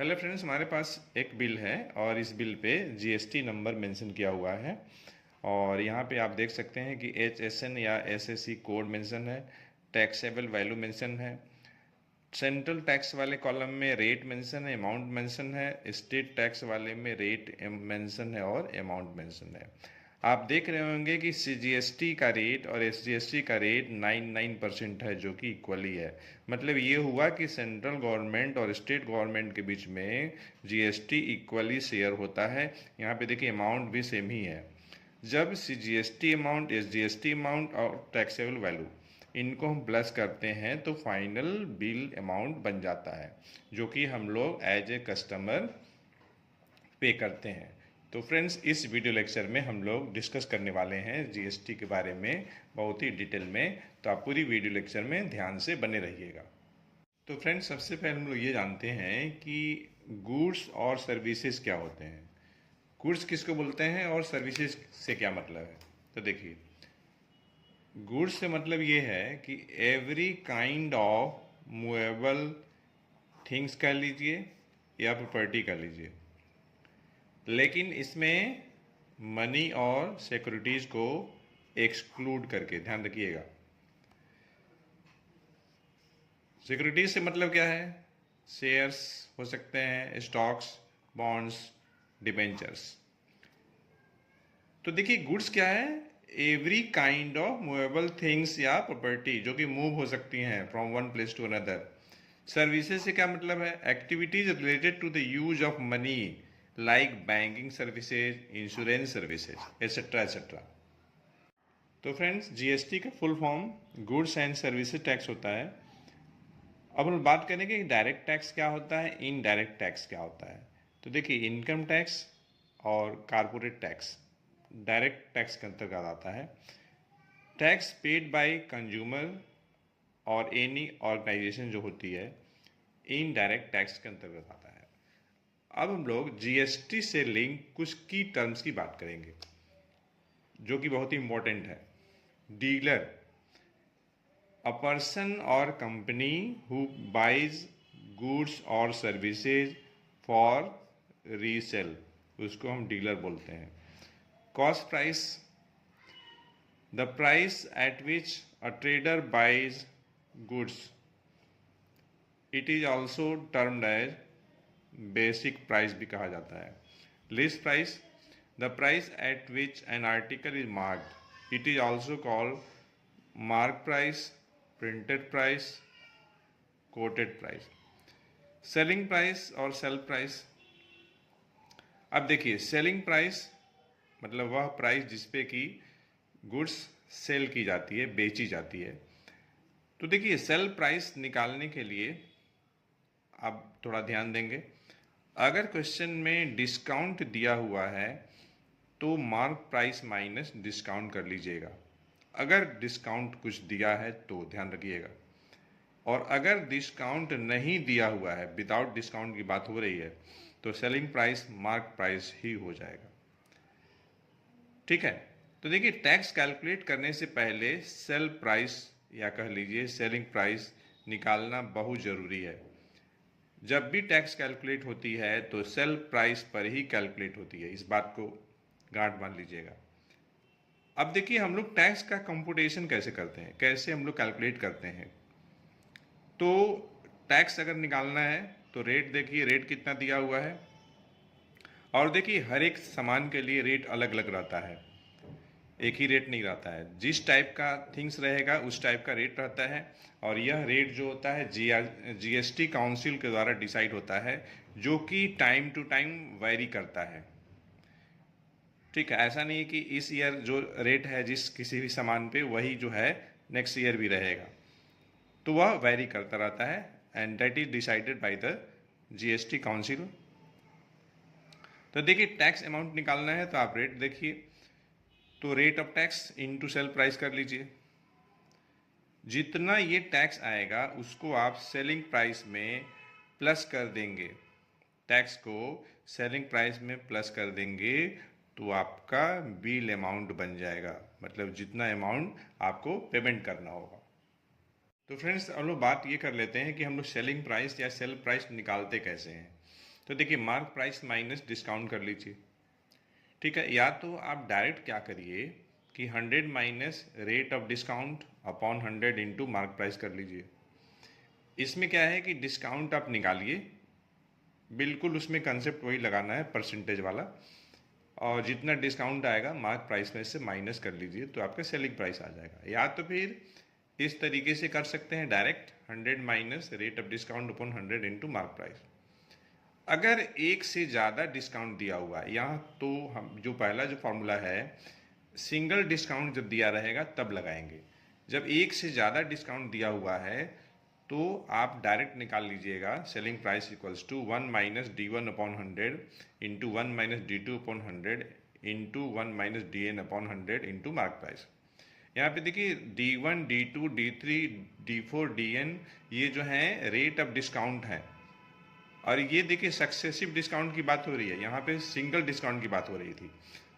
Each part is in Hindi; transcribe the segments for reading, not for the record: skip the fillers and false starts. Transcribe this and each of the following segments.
हेलो फ्रेंड्स, हमारे पास एक बिल है और इस bill pay GST number mention किया हुआ है। और यहाँ पे आप देख सकते हैं कि HSN या SSC कोड मेंशन है, टैक्सेबल वैल्यू मेंशन है, सेंट्रल टैक्स वाले कॉलम में रेट मेंशन है, अमाउंट मेंशन है, स्टेट टैक्स वाले में रेट मेंशन है और अमाउंट मेंशन है। आप देख रहे होंगे कि CGST का रेट और SGST का रेट 99% है, जो कि इक्वली है। मतलब ये हुआ कि सेंट्रल गवर्नमेंट और स्टेट गवर्नमेंट के बीच में GST इक्वली शेयर होता है। यहाँ पे देखिए अमाउंट भी सेम ही है। जब CGST अमाउंट, SGST अमाउंट और टैक्सेबल वैल्यू इनको हम प्लस करते हैं तो फाइनल बिल अमाउंट बन जाता है, जो कि हम लोग एज ए कस्टमर पे करते हैं। तो फ्रेंड्स, इस वीडियो लेक्चर में हम लोग डिस्कस करने वाले हैं जीएसटी के बारे में बहुत ही डिटेल में। तो आप पूरी वीडियो लेक्चर में ध्यान से बने रहिएगा। तो फ्रेंड्स, सबसे पहले हम लोग ये जानते हैं कि गुड्स और सर्विसेज क्या होते हैं। गुड्स किसको बोलते हैं और सर्विसेज से क्या मतलब है। तो देखिए, गुड्स से मतलब ये है कि every kind of movable things कह लीजिए या प्रॉपर्टी कह लीजिए, लेकिन इसमें मनी और सिक्योरिटीज को एक्सक्लूड करके, ध्यान रखिएगा। सिक्योरिटीज से मतलब क्या है? शेयर्स हो सकते हैं, स्टॉक्स, बॉन्ड्स, डिबेंचर्स। तो देखिए, गुड्स क्या है? Every kind of movable things या प्रॉपर्टी जो कि मूव हो सकती हैं from one place to another. Services से क्या मतलब है? Activities related to the use of money like banking services, insurance services et cetera et cetera. तो फ्रेंड्स, जीएसटी का full form goods and services tax होता है। अब हम बात करेंगे कि डायरेक्ट टैक्स क्या होता है, इनडायरेक्ट टैक्स क्या होता है। तो देखिए, इनकम टैक्स और कारपोरेट टैक्स डायरेक्ट टैक्स के अंतर्गत आता है। टैक्स पेड बाय कंज्यूमर और एनी ऑर्गेनाइजेशन जो होती है, इनडायरेक्ट टैक्स के अंतर्गत आता है। अब हम लोग जीएसटी से लिंक कुछ की टर्म्स की बात करेंगे जो कि बहुत ही इंपॉर्टेंट है। डीलर, अ पर्सन और कंपनी हु बाइज गुड्स और सर्विसेज फॉर रीसेल, उसको हम डीलर बोलते हैं। Cost price, the price at which a trader buys goods, it is also termed as basic price भी कहा जाता है। List price, the price at which an article is marked, it is also called mark price, printed price, quoted price. Selling price और सेल प्राइस। अब देखिए, सेलिंग प्राइस मतलब वह प्राइस जिसपे कि गुड्स सेल की जाती है, बेची जाती है। तो देखिए, सेल प्राइस निकालने के लिए आप थोड़ा ध्यान देंगे। अगर क्वेश्चन में डिस्काउंट दिया हुआ है तो मार्क प्राइस माइनस डिस्काउंट कर लीजिएगा। अगर डिस्काउंट कुछ दिया है तो ध्यान रखिएगा। और अगर डिस्काउंट नहीं दिया हुआ है, विदाउट डिस्काउंट की बात हो रही है, तो सेलिंग प्राइस मार्क प्राइस ही हो जाएगा। ठीक है। तो देखिए, टैक्स कैलकुलेट करने से पहले सेल प्राइस या कह लीजिए सेलिंग प्राइस निकालना बहुत ज़रूरी है। जब भी टैक्स कैलकुलेट होती है तो सेल प्राइस पर ही कैलकुलेट होती है, इस बात को गांठ बांध लीजिएगा। अब देखिए, हम लोग टैक्स का कंप्यूटेशन कैसे करते हैं, कैसे हम लोग कैलकुलेट करते हैं। तो टैक्स अगर निकालना है तो रेट देखिए, रेट कितना दिया हुआ है। और देखिए, हर एक सामान के लिए रेट अलग अलग रहता है, एक ही रेट नहीं रहता है। जिस टाइप का थिंग्स रहेगा उस टाइप का रेट रहता है। और यह रेट जो होता है जीएसटी काउंसिल के द्वारा डिसाइड होता है, जो कि टाइम टू टाइम वेरी करता है। ठीक है, ऐसा नहीं है कि इस ईयर जो रेट है जिस किसी भी सामान पे वही जो है नेक्स्ट ईयर भी रहेगा। तो वह वेरी करता रहता है and that is decided by the GST council. तो देखिए, टैक्स अमाउंट निकालना है तो आप रेट देखिए, तो rate of tax into sale price कर लीजिए। जितना ये टैक्स आएगा उसको आप सेलिंग प्राइस में प्लस कर देंगे, टैक्स को सेलिंग प्राइस में प्लस कर देंगे तो आपका बिल अमाउंट बन जाएगा, मतलब जितना अमाउंट आपको पेमेंट करना होगा। तो फ्रेंड्स, हम लोग बात ये कर लेते हैं कि हम लोग सेलिंग प्राइस या सेल प्राइस निकालते कैसे हैं। तो देखिए मार्क प्राइस माइनस डिस्काउंट कर लीजिए, ठीक है। या तो आप डायरेक्ट क्या करिए कि 100 minus rate of discount upon 100 into mark price कर लीजिए। इसमें क्या है कि डिस्काउंट आप निकालिए, बिल्कुल उसमें कंसेप्ट वही लगाना है परसेंटेज वाला, और जितना डिस्काउंट आएगा मार्क प्राइस में से माइनस कर लीजिए तो आपका सेलिंग प्राइस आ जाएगा। या तो फिर इस तरीके से कर सकते हैं direct 100 minus rate of discount upon 100 into mark price. अगर एक से ज़्यादा डिस्काउंट दिया हुआ है यहाँ, तो हम जो पहला जो फॉर्मूला है सिंगल डिस्काउंट जब दिया रहेगा तब लगाएंगे। जब एक से ज़्यादा डिस्काउंट दिया हुआ है तो आप डायरेक्ट निकाल लीजिएगा selling price equals to 1 minus D1 upon 100 into 1 minus D2 upon 100 into 1 minus DN upon 100 into mark price. यहाँ पे देखिए D1, D2, D3, D4, DN ये जो है रेट ऑफ डिस्काउंट है, और ये देखिए सक्सेसिव डिस्काउंट की बात हो रही है, यहाँ पे सिंगल डिस्काउंट की बात हो रही थी।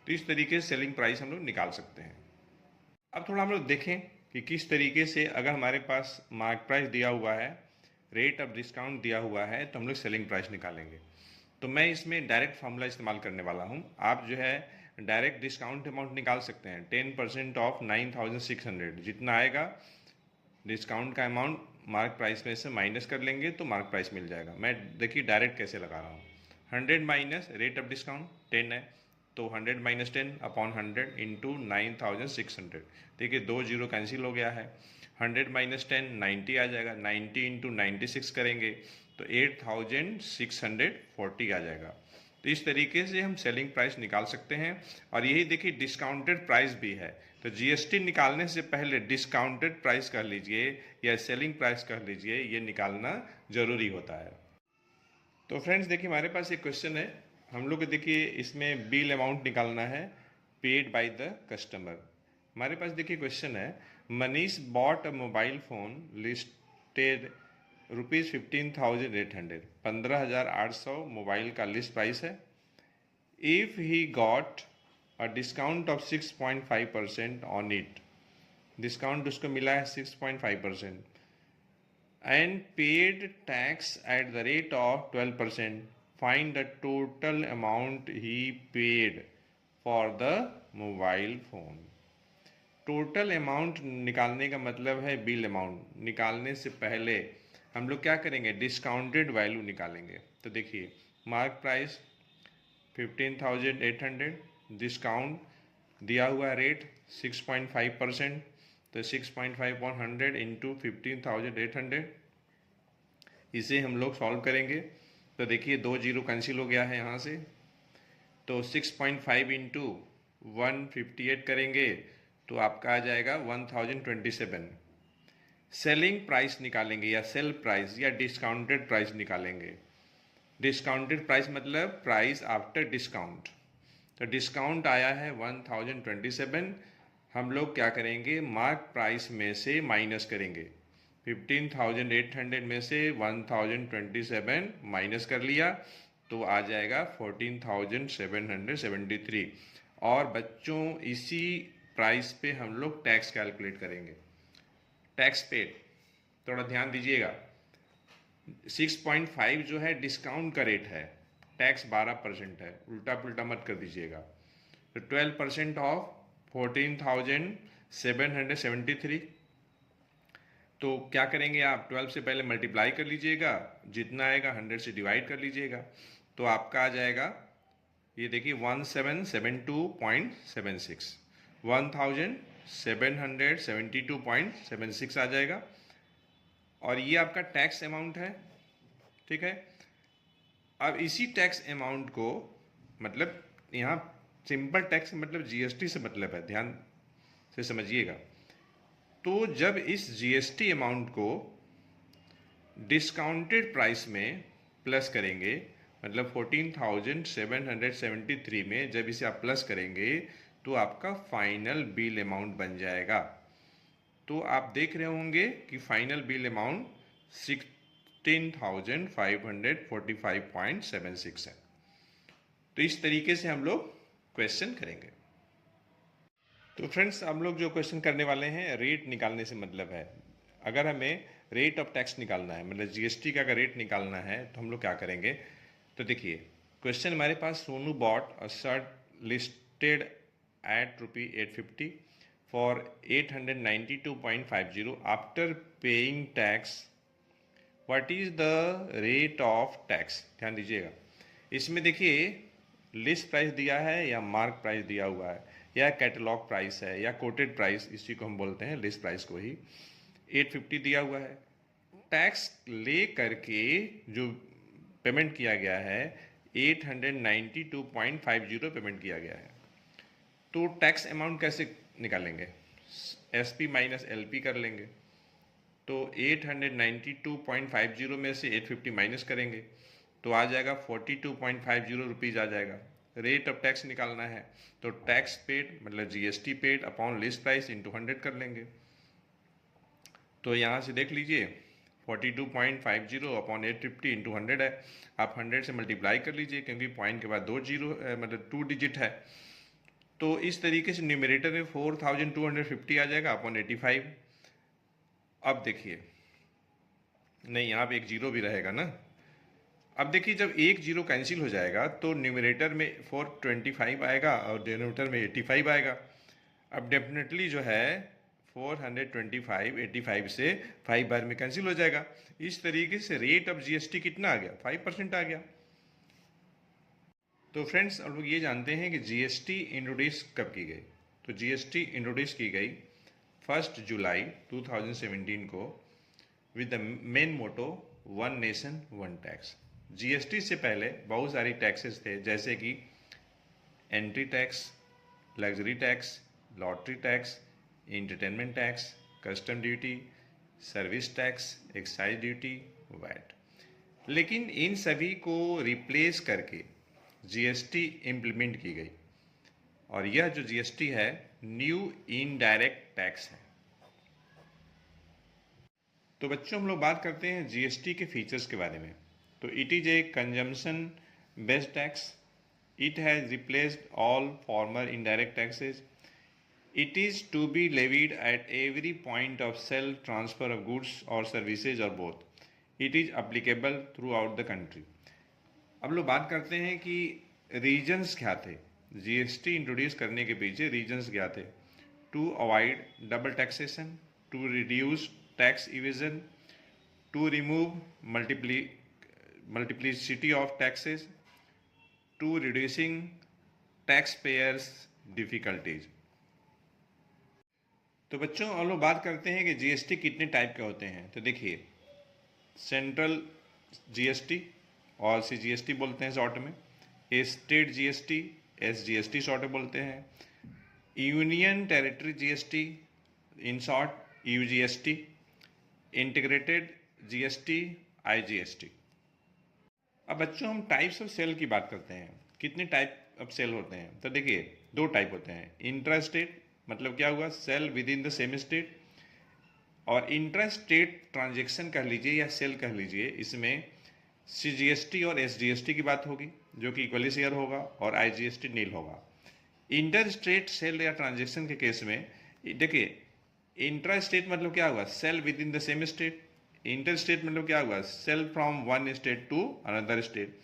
तो इस तरीके से सेलिंग प्राइस हम लोग निकाल सकते हैं। अब थोड़ा हम लोग देखें कि किस तरीके से अगर हमारे पास मार्क प्राइस दिया हुआ है, रेट ऑफ डिस्काउंट दिया हुआ है, तो हम लोग सेलिंग प्राइस निकालेंगे। तो मैं इसमें डायरेक्ट फार्मूला इस्तेमाल करने वाला हूँ। आप जो है डायरेक्ट डिस्काउंट अमाउंट निकाल सकते हैं 10% ऑफ 9600, जितना आएगा डिस्काउंट का अमाउंट मार्क प्राइस में से माइनस कर लेंगे तो मार्क प्राइस मिल जाएगा। मैं देखिए डायरेक्ट कैसे लगा रहा हूँ, 100 माइनस रेट ऑफ डिस्काउंट 10 है, तो 100 माइनस 10 अपॉन 100 इंटू 9600। देखिए 2 जीरो कैंसिल हो गया है। 100 माइनस 10 90 आ जाएगा, 90 इंटू 96 करेंगे तो 8640 आ जाएगा। तो इस तरीके से हम सेलिंग प्राइस निकाल सकते हैं। और यही देखिए डिस्काउंटेड प्राइस भी है, तो जीएसटी निकालने से पहले डिस्काउंटेड प्राइस कर लीजिए या सेलिंग प्राइस कर लीजिए, ये निकालना ज़रूरी होता है। तो फ्रेंड्स देखिए हमारे पास एक क्वेश्चन है, हम लोग को देखिए इसमें बिल अमाउंट निकालना है पेड बाय द कस्टमर। हमारे पास देखिए क्वेश्चन है, Manish bought a mobile phone listed ₹15,800, 15,800 mobile का लिस्ट प्राइस है। If he got a discount of 6.5% on it, discount उसको मिला है 6.5%, and paid tax at the rate of 12%, find the total amount he paid for the mobile phone। Total amount निकालने का मतलब है बिल अमाउंट। निकालने से पहले हम लोग क्या करेंगे, डिस्काउंटेड वैल्यू निकालेंगे। तो देखिए मार्क प्राइस 15,800, डिस्काउंट दिया हुआ रेट 6.5%, तो 6.5 ऑन 100 इंटू 15,800, इसे हम लोग सॉल्व करेंगे। तो देखिए 2 जीरो कैंसिल हो गया है यहाँ से, तो 6.5 इंटू 158 करेंगे तो आपका आ जाएगा 1027। सेलिंग प्राइस निकालेंगे या सेल प्राइस या डिस्काउंटेड प्राइस निकालेंगे। डिस्काउंटेड प्राइस मतलब प्राइस आफ्टर डिस्काउंट। तो डिस्काउंट आया है 1027, हम लोग क्या करेंगे मार्क प्राइस में से माइनस करेंगे। 15,800 में से 1027 माइनस कर लिया तो आ जाएगा 14,773। और बच्चों इसी प्राइस पे हम लोग टैक्स कैलकुलेट करेंगे। टैक्स पेड थोड़ा ध्यान दीजिएगा, 6.5 जो है डिस्काउंट का रेट है, टैक्स 12% है, उल्टा पुल्टा मत कर दीजिएगा। तो 12% ऑफ 14,773, तो क्या करेंगे आप 12 से पहले मल्टीप्लाई कर लीजिएगा, जितना आएगा 100 से डिवाइड कर लीजिएगा, तो आपका आ जाएगा ये देखिए 1772.76, 1772.76 आ जाएगा। और ये आपका टैक्स अमाउंट है, ठीक है। अब इसी टैक्स अमाउंट को, मतलब यहाँ सिंपल टैक्स मतलब जीएसटी से मतलब है, ध्यान से समझिएगा। तो जब इस जीएसटी अमाउंट को डिस्काउंटेड प्राइस में प्लस करेंगे, मतलब 14,773 में जब इसे आप प्लस करेंगे तो आपका फाइनल बिल अमाउंट बन जाएगा। तो आप देख रहे होंगे कि फाइनल बिल अमाउंट 16,545.76 है। तो इस तरीके से हम लोग क्वेश्चन करेंगे। तो फ्रेंड्स हम लोग जो क्वेश्चन करने वाले हैं रेट निकालने से मतलब है, अगर हमें रेट ऑफ टैक्स निकालना है, मतलब जीएसटी का अगर रेट निकालना है तो हम लोग क्या करेंगे, तो देखिए क्वेश्चन हमारे पास, Sonu bought a shirt listed at rupee 850 for 892.50 after paying tax, what is the rate of tax. ध्यान दीजिएगा, इसमें देखिए लिस्ट प्राइस दिया है या मार्क प्राइस दिया हुआ है या कैटलॉग प्राइस है या कोटेड प्राइस, इसी को हम बोलते हैं लिस्ट प्राइस को ही। 850 दिया हुआ है, टैक्स ले करके जो पेमेंट किया गया है 892.50 पेमेंट किया गया है। तो टैक्स अमाउंट कैसे निकालेंगे, एसपी माइनस एलपी कर लेंगे। तो 892.50 में से 850 माइनस करेंगे तो आ जाएगा 42.50 रुपीज़ आ जाएगा। रेट ऑफ टैक्स निकालना है तो टैक्स पेड मतलब GST paid upon list price into 100 कर लेंगे। तो यहाँ से देख लीजिए 42.50 अपॉन 850 इंटू 100 है। आप 100 से मल्टीप्लाई कर लीजिए क्योंकि पॉइंट के बाद 2 जीरो मतलब 2 डिजिट है। तो इस तरीके से न्यूमरेटर में 4250 आ जाएगा अपॉन 85। अब देखिए, नहीं यहाँ पे एक जीरो भी रहेगा ना। अब देखिए जब एक जीरो कैंसिल हो जाएगा तो न्यूमरेटर में 425 आएगा और डिनोमिनेटर में 85 आएगा। अब डेफिनेटली जो है 425 85 से 5 बार में कैंसिल हो जाएगा। इस तरीके से रेट ऑफ जीएसटी कितना आ गया, 5% आ गया। तो फ्रेंड्स अब लोग ये जानते हैं कि जीएसटी इंट्रोड्यूस कब की गई। तो जीएसटी इंट्रोड्यूस की गई 1 जुलाई 2017 को with the main motto one nation one tax. GST से पहले बहुत सारी टैक्सेस थे जैसे कि entry tax, luxury tax, lottery tax, entertainment tax, custom duty, service tax, excise duty, VAT. लेकिन इन सभी को रिप्लेस करके जीएसटी इम्प्लीमेंट की गई और यह जो जीएसटी है न्यू इनडायरेक्ट टैक्स है। तो बच्चों हम लोग बात करते हैं जीएसटी के फीचर्स के बारे में। तो it is a consumption based tax, it has replaced all former indirect taxes, it is to be levied at every point of sale, transfer of goods और सर्विसेज और both, it is applicable throughout the country. अब लोग बात करते हैं कि रीजन्स क्या थे, जीएसटी इंट्रोड्यूस करने के पीछे रीजन्स क्या थे। To avoid double taxation, to reduce tax evasion, to remove multiplicity of taxes, to reducing tax payers difficulties. तो बच्चों हम लोग बात करते हैं कि जीएसटी कितने टाइप के होते हैं। तो देखिए सेंट्रल जीएसटी और सीजीएसटी बोलते हैं शॉर्ट में, स्टेट जीएसटी एसजीएसटी शॉर्ट में बोलते हैं, union territory GST in short यूजीएसटी, integrated GST IGST. अब बच्चों हम टाइप्स ऑफ सेल की बात करते हैं, कितने टाइप ऑफ सेल होते हैं। तो देखिए दो टाइप होते हैं, इंट्रा स्टेट मतलब क्या हुआ, sale within the same state, और इंट्रा स्टेट ट्रांजेक्शन कह लीजिए या सेल कह लीजिए, इसमें सीजीएसटी और एसजीएसटी की बात होगी जो कि इक्वली शेयर होगा और आईजीएसटी नील होगा। इंटर स्टेट सेल या ट्रांजेक्शन के केस में देखिए इंट्रा स्टेट मतलब क्या हुआ, sale within the same state, inter state मतलब क्या हुआ, sale from one state to another state.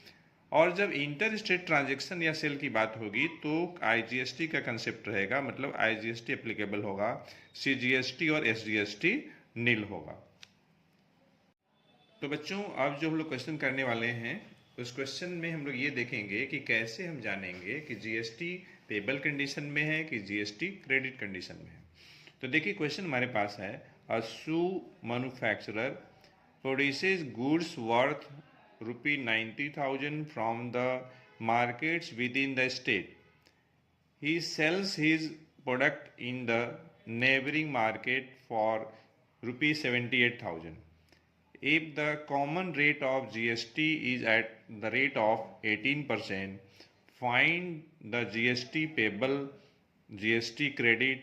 और जब इंटर स्टेट ट्रांजेक्शन या सेल की बात होगी तो आईजीएसटी का कंसेप्ट रहेगा, मतलब आईजीएसटी एप्लीकेबल होगा, सीजीएसटी और एसजीएसटी नील होगा। तो बच्चों अब जो हम लोग क्वेश्चन करने वाले हैं उस क्वेश्चन में हम लोग ये देखेंगे कि कैसे हम जानेंगे कि जीएसटी पेबल कंडीशन में है कि जीएसटी क्रेडिट कंडीशन में है। तो देखिए क्वेश्चन हमारे पास है, a shoe manufacturer produces goods worth ₹90,000 from the markets within the state, he sells his product in the neighboring market for ₹78,000. If the common rate of GST is at the rate of 18%, find the GST payable GST credit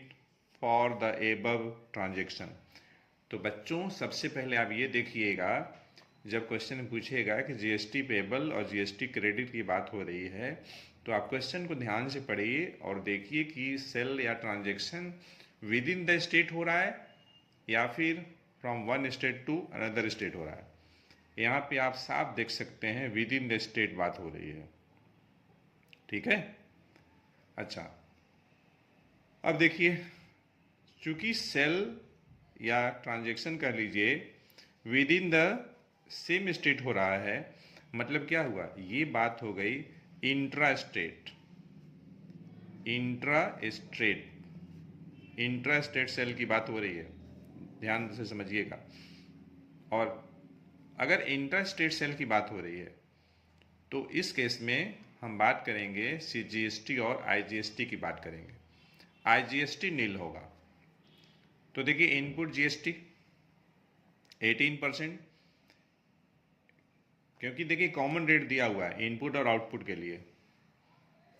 for the above transaction. तो बच्चों सबसे पहले आप ये देखिएगा, जब क्वेश्चन पूछेगा कि जीएसटी पेबल और जीएसटी क्रेडिट की बात हो रही है तो आप क्वेश्चन को ध्यान से पढ़िए और देखिए कि सेल या transaction within the state हो रहा है या फिर from one state to another state हो रहा है। यहाँ पे आप साफ देख सकते हैं विद इन द स्टेट बात हो रही है। ठीक है। अच्छा, अब देखिए, चूंकि सेल या ट्रांजैक्शन कर लीजिए with in the same state हो रहा है, मतलब क्या हुआ, ये बात हो गई intra state. Intra state, intra state sale की बात हो रही है, ध्यान से समझिएगा। और अगर इंट्रा स्टेट सेल की बात हो रही है तो इस केस में हम बात करेंगे सीजीएसटी और आईजीएसटी की बात करेंगे। आईजीएसटी नील होगा। तो देखिए, इनपुट जीएसटी 18%, क्योंकि देखिए कॉमन रेट दिया हुआ है इनपुट और आउटपुट के लिए।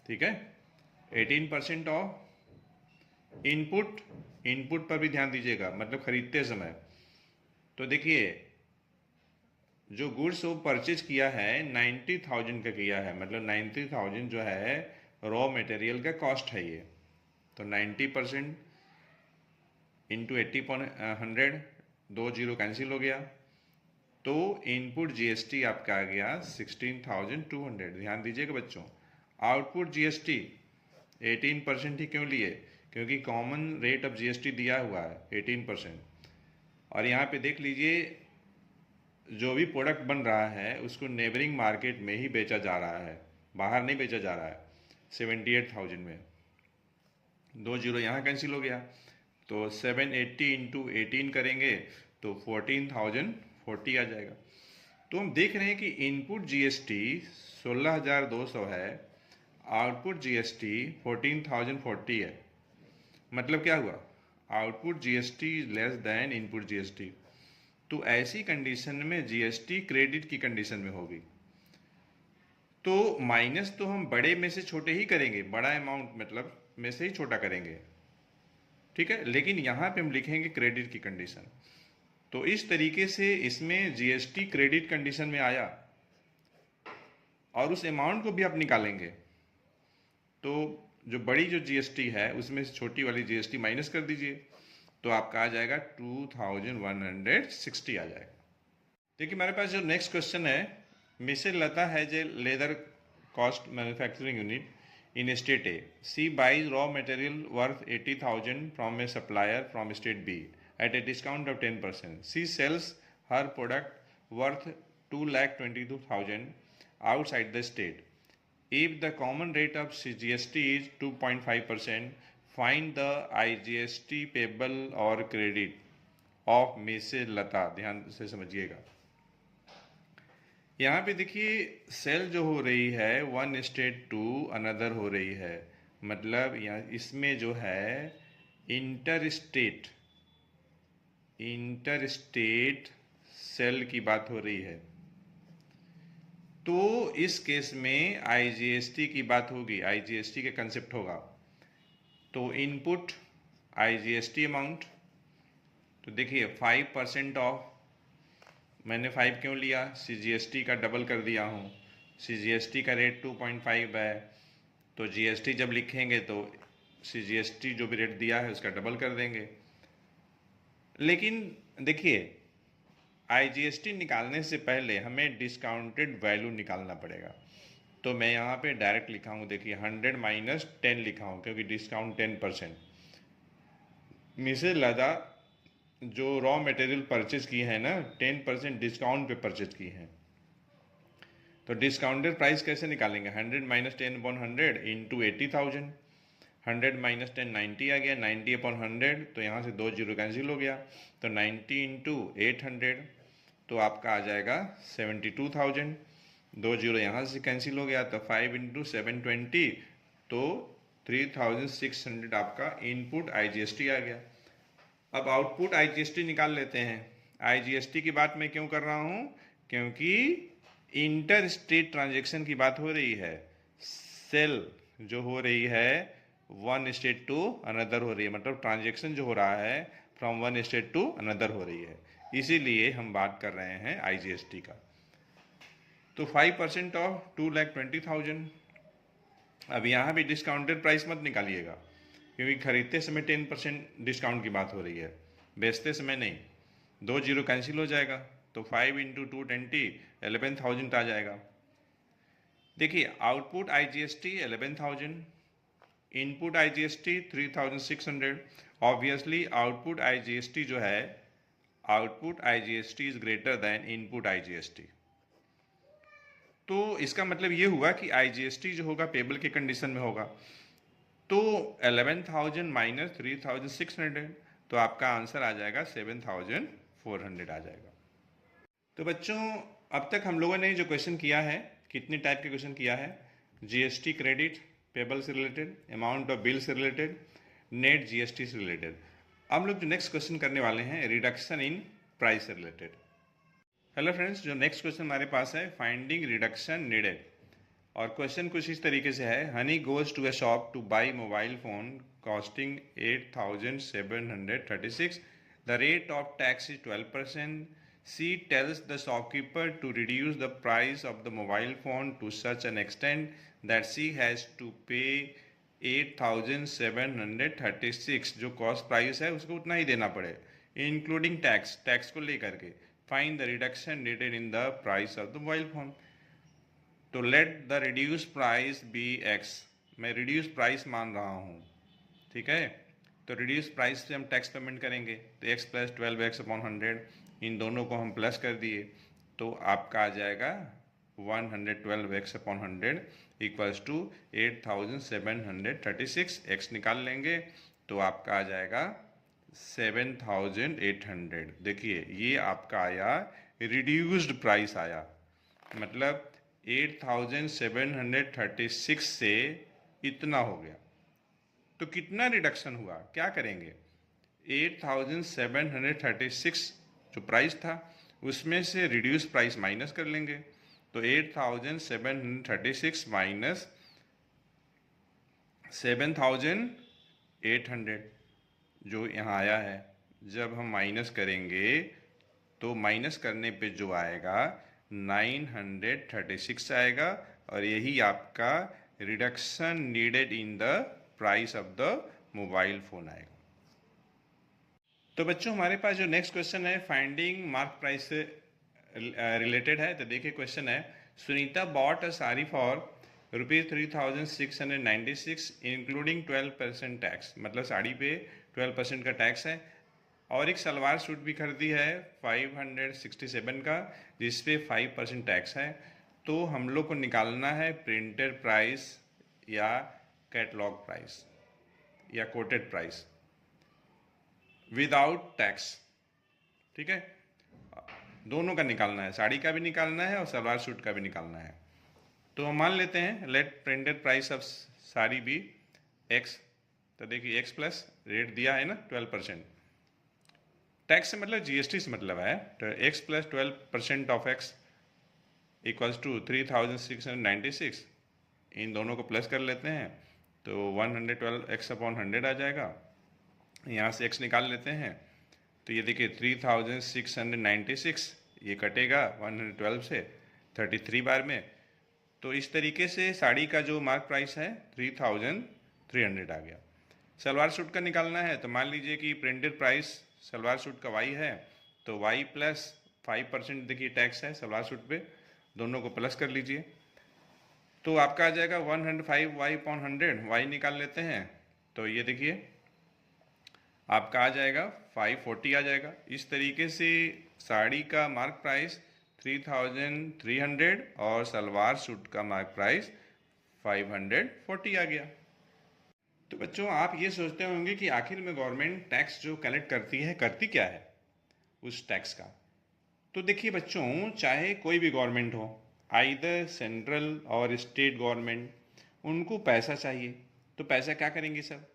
ठीक है, 18% ऑफ इनपुट, इनपुट पर भी ध्यान दीजिएगा, मतलब खरीदते समय। तो देखिए, जो गुड्स वो परचेज किया है 90,000 का किया है, मतलब 90,000 जो है रॉ मटेरियल का कॉस्ट है ये। तो 90% इंटू 80/100, 2 जीरो कैंसिल हो गया। तो इनपुट जीएसटी आपका आ गया 16,200। ध्यान दीजिएगा बच्चों। आउटपुट जीएसटी 18% ही क्यों लिए, क्योंकि कॉमन रेट ऑफ जीएसटी दिया हुआ है 18%। और यहाँ पे देख लीजिए, जो भी प्रोडक्ट बन रहा है उसको नेबरिंग मार्केट में ही बेचा जा रहा है, बाहर नहीं बेचा जा रहा है। 78,000 में 2 जीरो यहाँ कैंसिल हो गया। तो 780 इंटू 18 करेंगे तो 14,040 आ जाएगा। तो हम देख रहे हैं कि इनपुट जीएसटी 16,200 है, आउटपुट जीएसटी 14,040 है। मतलब क्या हुआ, output GST less than input GST. तो ऐसी कंडीशन में जीएसटी क्रेडिट की कंडीशन में होगी। तो माइनस तो हम बड़े में से छोटे ही करेंगे, बड़ा अमाउंट मतलब में से ही छोटा करेंगे। ठीक है, लेकिन यहाँ पे हम लिखेंगे क्रेडिट की कंडीशन। तो इस तरीके से इसमें जीएसटी क्रेडिट कंडीशन में आया और उस अमाउंट को भी आप निकालेंगे। तो जो बड़ी जो जीएसटी है उसमें से छोटी वाली जीएसटी माइनस कर दीजिए, तो आपका आ जाएगा 2,160 आ जाएगा। देखिए, हमारे पास जो नेक्स्ट क्वेश्चन है, Mrs Lata has a leather cost manufacturing unit in state A. She buys raw material worth 80,000 from a supplier from state B at a discount of 10%. She sells her product worth 2,22,000 outside the state. If the common rate of GST is 2.5%, find the IGST payable or credit of Mrs. Lata. ध्यान से समझिएगा। यहाँ पे देखिए, सेल जो हो रही है वन स्टेट टू अनदर हो रही है, मतलब यहाँ इसमें जो है इंटर स्टेट सेल की बात हो रही है। तो इस केस में आईजीएसटी की बात होगी, आईजीएसटी के कंसेप्ट होगा। तो इनपुट आईजीएसटी अमाउंट, तो देखिए 5% ऑफ, मैंने 5 क्यों लिया, सीजीएसटी का डबल कर दिया हूँ। सीजीएसटी का रेट 2.5 है, तो जीएसटी जब लिखेंगे तो सीजीएसटी जो भी रेट दिया है उसका डबल कर देंगे। लेकिन देखिए, आईजीएसटी निकालने से पहले हमें डिस्काउंटेड वैल्यू निकालना पड़ेगा। तो मैं यहाँ पे डायरेक्ट लिखा हूँ, देखिए 100 माइनस 10 लिखा हूँ, क्योंकि डिस्काउंट 10%। मिसेस लता जो रॉ मटेरियल परचेज की है ना, 10% डिस्काउंट पे परचेज की है। तो डिस्काउंटेड प्राइस कैसे निकालेंगे, 100 माइनस 10/100 इंटू 80,000। 100 माइनस 10 90 आ गया, 90/100, तो यहाँ से 2 जीरो कैंसिल हो गया। तो 90 इंटू 800, तो आपका आ जाएगा 72,000। 2 जीरो यहाँ से कैंसिल हो गया, तो 5 इंटू 720, तो 3,600 आपका इनपुट आईजीएसटी आ गया। अब आउटपुट आईजीएसटी निकाल लेते हैं। आईजीएसटी की बात मैं क्यों कर रहा हूं, क्योंकि इंटर स्टेट ट्रांजेक्शन की बात हो रही है। सेल जो हो रही है वन स्टेट टू अनदर हो रही है, मतलब ट्रांजेक्शन जो हो रहा है from one state to another हो रही है, इसीलिए हम बात कर रहे हैं आईजीएसटी का। तो 5% ऑफ 2,20,000। अब यहाँ भी डिस्काउंटेड प्राइस मत निकालिएगा, क्योंकि खरीदते समय 10% डिस्काउंट की बात हो रही है, बेचते समय नहीं। 2 जीरो कैंसिल हो जाएगा, तो 5 इंटू 220 11,000 आ जाएगा। देखिए output IGST 11,000, input IGST 3,600। Obviously output IGST जो है, output IGST is greater than input IGST। तो इसका मतलब ये हुआ कि IGST जो होगा पेबल के कंडीशन में होगा। तो 11,000 माइनस 3,600, तो आपका आंसर आ जाएगा 7,400 आ जाएगा। तो बच्चों अब तक हम लोगों ने जो क्वेश्चन किया है, कितने टाइप के क्वेश्चन किया है? GST क्रेडिट, पेबल से रिलेटेड, अमाउंट ऑफ बिल से रिलेटेड, नेट GST से रिलेटेड। अब हम लोग जो नेक्स्ट क्वेश्चन करने वाले हैं रिडक्शन इन प्राइस से रिलेटेड। हेलो फ्रेंड्स, जो नेक्स्ट क्वेश्चन हमारे पास है फाइंडिंग रिडक्शन नीडेड, और क्वेश्चन कुछ इस तरीके से है। Honey goes to a shop to buy mobile phone costing 8,736, the rate of tax is 12%. She tells the shopkeeper to reduce the price of the mobile phone to such an extent that she has to pay 8,736, जो कॉस्ट प्राइस है उसको उतना ही देना पड़े, इंक्लूडिंग टैक्स, टैक्स को लेकर के। Find the reduction needed in the price of the mobile phone. तो let the reduce price be X, मैं रिड्यूस प्राइस मान रहा हूँ, ठीक है। तो रिड्यूस प्राइस से हम टैक्स पेमेंट करेंगे, तो x प्लस 12x/100, इन दोनों को हम प्लस कर दिए, तो आपका आ जाएगा 112x/100 इक्वल्स टू 8,736। x निकाल लेंगे तो आपका आ जाएगा 7,800। देखिए ये आपका आया रिड्यूस्ड प्राइस आया, मतलब 8,736 से इतना हो गया। तो कितना रिडक्शन हुआ, क्या करेंगे? 8,736 जो प्राइस था उसमें से रिड्यूस प्राइस माइनस कर लेंगे, तो 8,736 माइनस 7,800 जो यहाँ आया है, जब हम माइनस करेंगे तो माइनस करने पे जो आएगा 936 आएगा, और यही आपका reduction needed in the price of the mobile phone आएगा। तो बच्चों हमारे पास जो नेक्स्ट क्वेश्चन है फाइंडिंग मार्क प्राइस से रिलेटेड है। तो देखिए क्वेश्चन है, Sunita bought a sari for ₹3,696 including 12% tax, मतलब साड़ी पे 12% का टैक्स है, और एक सलवार सूट भी खरीदी है 567 का जिस पे 5% टैक्स है। तो हम लोग को निकालना है प्रिंटेड प्राइस या कैटलॉग प्राइस या कोटेड प्राइस विदाउट टैक्स, ठीक है। दोनों का निकालना है, साड़ी का भी निकालना है और सलवार सूट का भी निकालना है। तो हम मान लेते हैं let printed price of sari भी x। तो देखिए x प्लस रेट दिया है ना 12%, टैक्स से मतलब GST से मतलब है, तो x plus 12% of x equals to 3,696, इन दोनों को प्लस कर लेते हैं तो 112x/100 आ जाएगा। यहाँ से x निकाल लेते हैं, तो ये देखिए 3,696 ये कटेगा 112 से 33 बार में। तो इस तरीके से साड़ी का जो मार्क प्राइस है 3,300 आ गया। सलवार सूट का निकालना है, तो मान लीजिए कि प्रिंटेड प्राइस सलवार सूट का y है, तो y प्लस 5% देखिए टैक्स है सलवार सूट पे, दोनों को प्लस कर लीजिए, तो आपका आ जाएगा 105y/100। y निकाल लेते हैं, तो ये देखिए आपका आ जाएगा 540 आ जाएगा। इस तरीके से साड़ी का मार्क प्राइस 3,300 और सलवार सूट का मार्क प्राइस 540 आ गया। तो बच्चों आप ये सोचते होंगे कि आखिर में गवर्नमेंट टैक्स जो कलेक्ट करती है करती क्या है उस टैक्स का। तो देखिए बच्चों, चाहे कोई भी गवर्नमेंट हो, आइदर सेंट्रल और स्टेट गवर्नमेंट, उनको पैसा चाहिए। तो पैसा क्या करेंगे सब?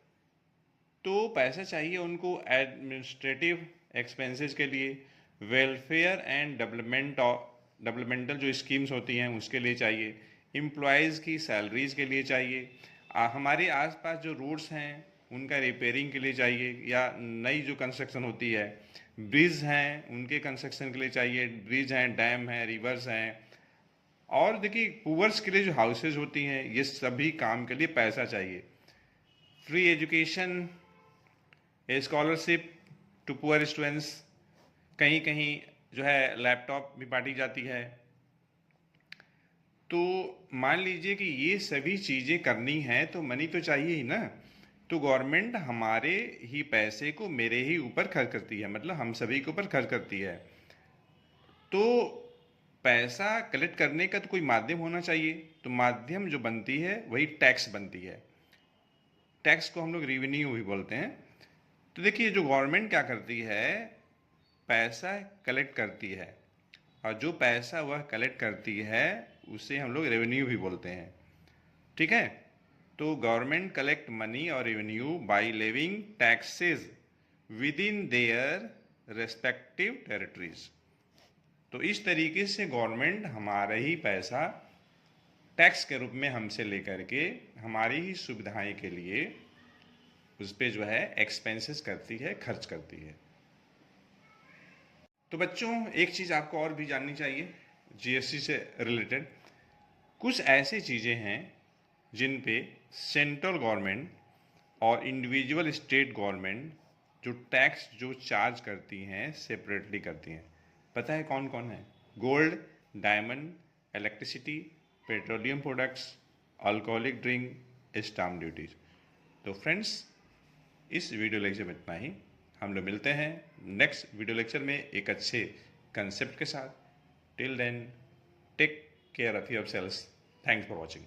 तो पैसा चाहिए उनको एडमिनिस्ट्रेटिव एक्सपेंसेस के लिए, वेलफेयर एंड डेवलपमेंटल जो स्कीम्स होती हैं उसके लिए चाहिए, एम्प्लॉयज़ की सैलरीज़ के लिए चाहिए, हमारे आसपास जो रोड्स हैं उनका रिपेयरिंग के लिए चाहिए, या नई जो कंस्ट्रक्शन होती है, ब्रिज हैं उनके कंस्ट्रक्शन के लिए चाहिए, ब्रिज हैं, डैम हैं, रिवर्स हैं, और देखिए पुअर्स के लिए जो हाउसेज होती हैं, ये सभी काम के लिए पैसा चाहिए। Free education, scholarship to poor students, कहीं कहीं जो है लैपटॉप भी बांटी जाती है। तो मान लीजिए कि ये सभी चीज़ें करनी हैं तो मनी तो चाहिए ही ना। तो गवर्नमेंट हमारे ही पैसे को मेरे ही ऊपर खर्च करती है, मतलब हम सभी के ऊपर खर्च करती है। तो पैसा कलेक्ट करने का तो कोई माध्यम होना चाहिए, तो माध्यम जो बनती है वही टैक्स बनती है। टैक्स को हम लोग रेवेन्यू भी बोलते हैं। तो देखिए जो गवर्नमेंट क्या करती है, पैसा कलेक्ट करती है, और जो पैसा वह कलेक्ट करती है उसे हम लोग रेवेन्यू भी बोलते हैं। ठीक है। तो गवर्नमेंट कलेक्ट मनी और revenue by levying taxes within their respective territories. तो इस तरीके से गवर्नमेंट हमारा ही पैसा टैक्स के रूप में हमसे लेकर के हमारी ही सुविधाएं के लिए उस पर जो है एक्सपेंसेस करती है, खर्च करती है। तो बच्चों एक चीज़ आपको और भी जाननी चाहिए जीएसटी से रिलेटेड। कुछ ऐसी चीज़ें हैं जिन पे सेंट्रल गवर्नमेंट और इंडिविजुअल स्टेट गवर्नमेंट जो टैक्स जो चार्ज करती हैं सेपरेटली करती हैं। पता है कौन कौन है? Gold, diamond, electricity, petroleum products, alcoholic drink, stamp duties. तो फ्रेंड्स इस वीडियो लेक्चर में इतना ही। हम लोग मिलते हैं नेक्स्ट वीडियो लेक्चर में एक अच्छे कंसेप्ट के साथ। Till then take care of your sales. Thanks for watching.